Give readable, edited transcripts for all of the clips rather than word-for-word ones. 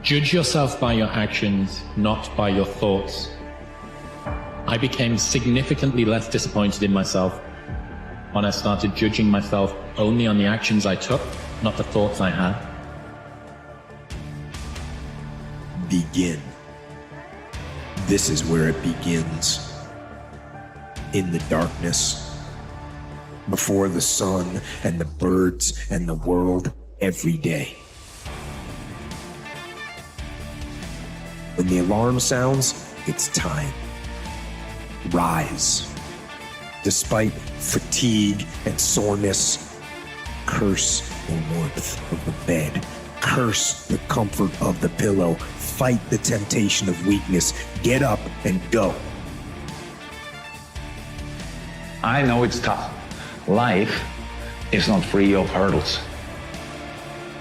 Judge yourself by your actions, not by your thoughts. I became significantly less disappointed in myself when I started judging myself only on the actions I took, not the thoughts I had. Begin. This is where it begins. In the darkness, before the sun and the birds and the world, every day. When the alarm sounds, it's time. Rise. Despite fatigue and soreness, curse the warmth of the bed. Curse the comfort of the pillow. Fight the temptation of weakness. Get up and go. I know it's tough. Life is not free of hurdles.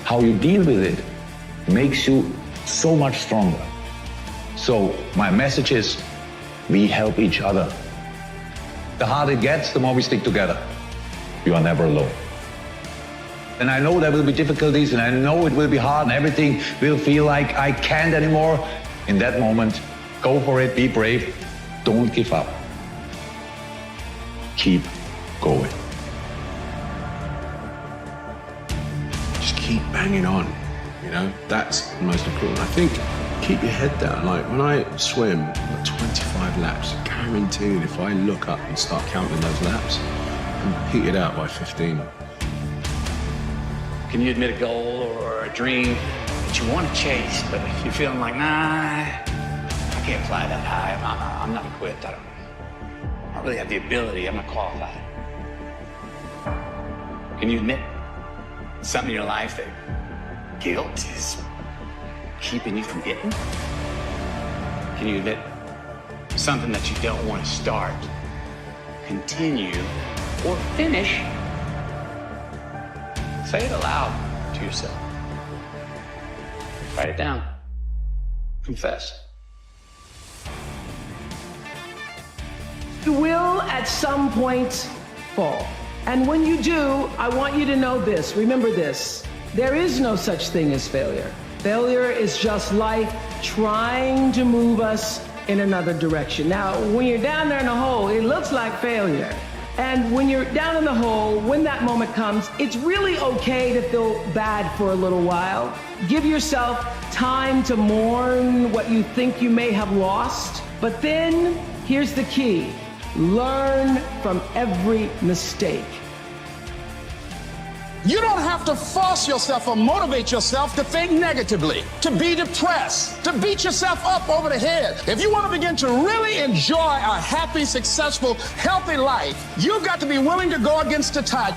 How you deal with it makes you so much stronger. So my message is, we help each other. The harder it gets, the more we stick together. You are never alone. And I know there will be difficulties, and I know it will be hard, and everything will feel like I can't anymore. In that moment, go for it, be brave, don't give up. Keep going. Just keep banging on, you know, that's the most important. I think keep your head down. Like when I swim, like 25 laps, guaranteed if I look up and start counting those laps, I'm heated out by 15. Can you admit a goal or a dream that you want to chase, but if you're feeling like, nah, I can't fly that high, I'm not equipped, I don't really have the ability, I'm not qualified. Can you admit something in your life that guilt is keeping you from getting? Can you admit something that you don't want to start, continue, or finish? Say it aloud to yourself. Write it down. Confess. You will at some point fall. And when you do, I want you to know this. Remember this. There is no such thing as failure. Failure is just life trying to move us in another direction. Now, when you're down there in the hole, it looks like failure. And when you're down in the hole, when that moment comes, it's really okay to feel bad for a little while. Give yourself time to mourn what you think you may have lost. But then, here's the key. Learn from every mistake. You don't have to force yourself or motivate yourself to think negatively, to be depressed, to beat yourself up over the head. If you want to begin to really enjoy a happy, successful, healthy life, you've got to be willing to go against the tide.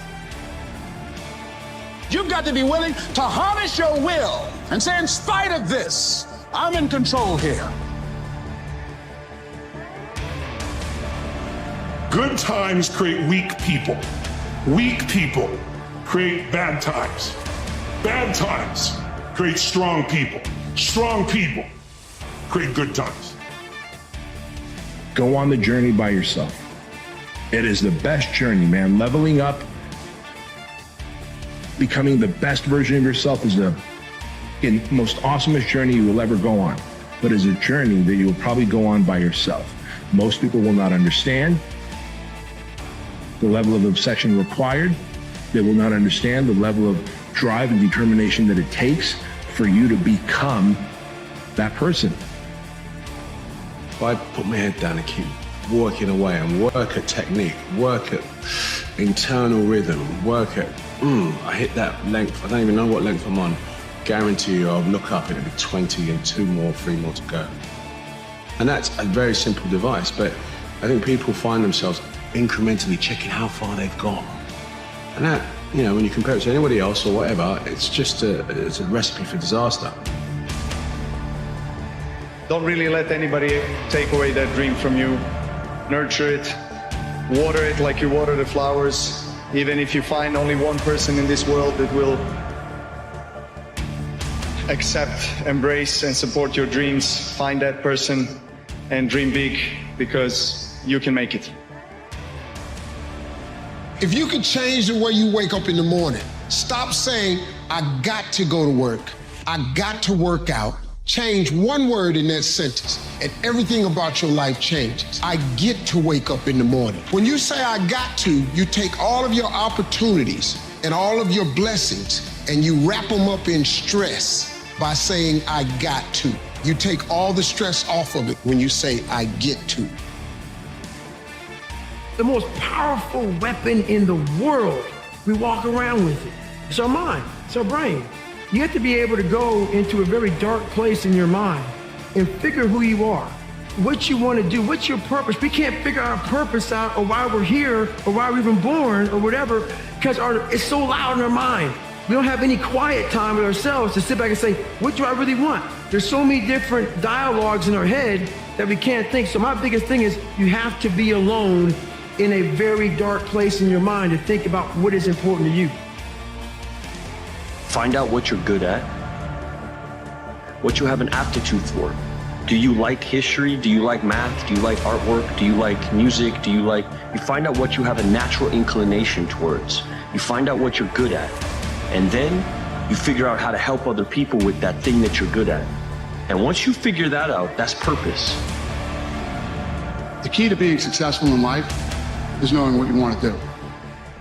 You've got to be willing to harness your will and say, in spite of this, I'm in control here. Good times create weak people. Weak people create bad times. Bad times create strong people. Strong people create good times. Go on the journey by yourself. It is the best journey, man. Leveling up, becoming the best version of yourself is the most awesomest journey you will ever go on. But it's a journey that you will probably go on by yourself. Most people will not understand the level of obsession required. They will not understand the level of drive and determination that it takes for you to become that person. If I put my head down and keep working away and work at technique, work at internal rhythm, work at, I hit that length, I don't even know what length I'm on, guarantee you I'll look up and it'll be 20 and 2 more, 3 more to go. And that's a very simple device, but I think people find themselves incrementally checking how far they've gone. And that, you know, when you compare it to anybody else or whatever, it's just it's a recipe for disaster. Don't really let anybody take away that dream from you. Nurture it, water it like you water the flowers. Even if you find only one person in this world that will accept, embrace, and support your dreams, find that person and dream big, because you can make it. If you could change the way you wake up in the morning, stop saying, I got to go to work, I got to work out, Change one word in that sentence, and everything about your life changes. I get to wake up in the morning. When you say I got to, you take all of your opportunities and all of your blessings and you wrap them up in stress by saying I got to. You take all the stress off of it when you say I get to. The most powerful weapon in the world, we walk around with it. It's our mind, it's our brain. You have to be able to go into a very dark place in your mind and figure who you are, what you want to do, what's your purpose. We can't figure our purpose out or why we're here or why we're even born or whatever, because it's so loud in our mind. We don't have any quiet time with ourselves to sit back and say, what do I really want? There's so many different dialogues in our head that we can't think. So my biggest thing is you have to be alone in a very dark place in your mind to think about what is important to you. Find out what you're good at, what you have an aptitude for. Do you like history? Do you like math? Do you like artwork? Do you like music? You find out what you have a natural inclination towards. You find out what you're good at. And then you figure out how to help other people with that thing that you're good at. And once you figure that out, that's purpose. The key to being successful in life is knowing what you want to do.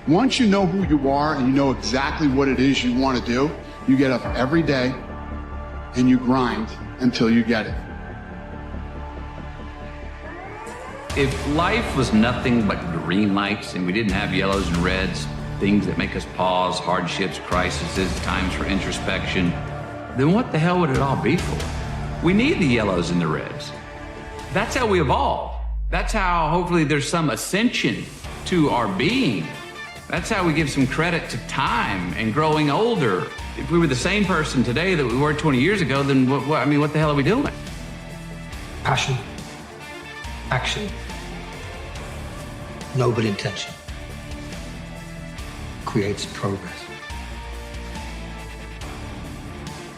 Once you know who you are and you know exactly what it is you want to do, you get up every day and you grind until you get it. If life was nothing but green lights and we didn't have yellows and reds, things that make us pause, hardships, crises, times for introspection, then what the hell would it all be for? We need the yellows and the reds. That's how we evolve. That's how hopefully there's some ascension to our being. That's how we give some credit to time and growing older. If we were the same person today that we were 20 years ago, then what the hell are we doing? Passion, action, noble intention creates progress.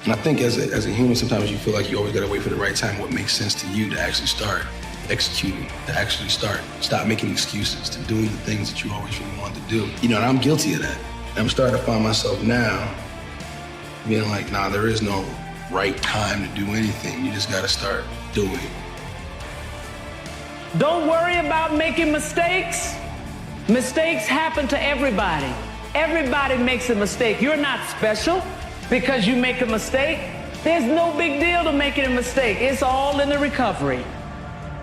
And I think as a human, sometimes you feel like you always gotta wait for the right time, what makes sense to you to actually start executing, to actually stop making excuses, to doing the things that you always really wanted to do. And I'm guilty of that. I'm starting to find myself now being like, nah, there is no right time to do anything. You just gotta start doing. Don't worry about making mistakes. Mistakes happen to everybody. Everybody makes a mistake. You're not special because you make a mistake. There's no big deal to making a mistake. It's all in the recovery.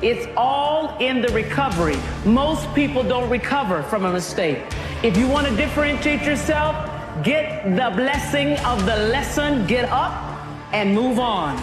It's all in the recovery. Most people don't recover from a mistake. If you want to differentiate yourself, get the blessing of the lesson, get up and move on.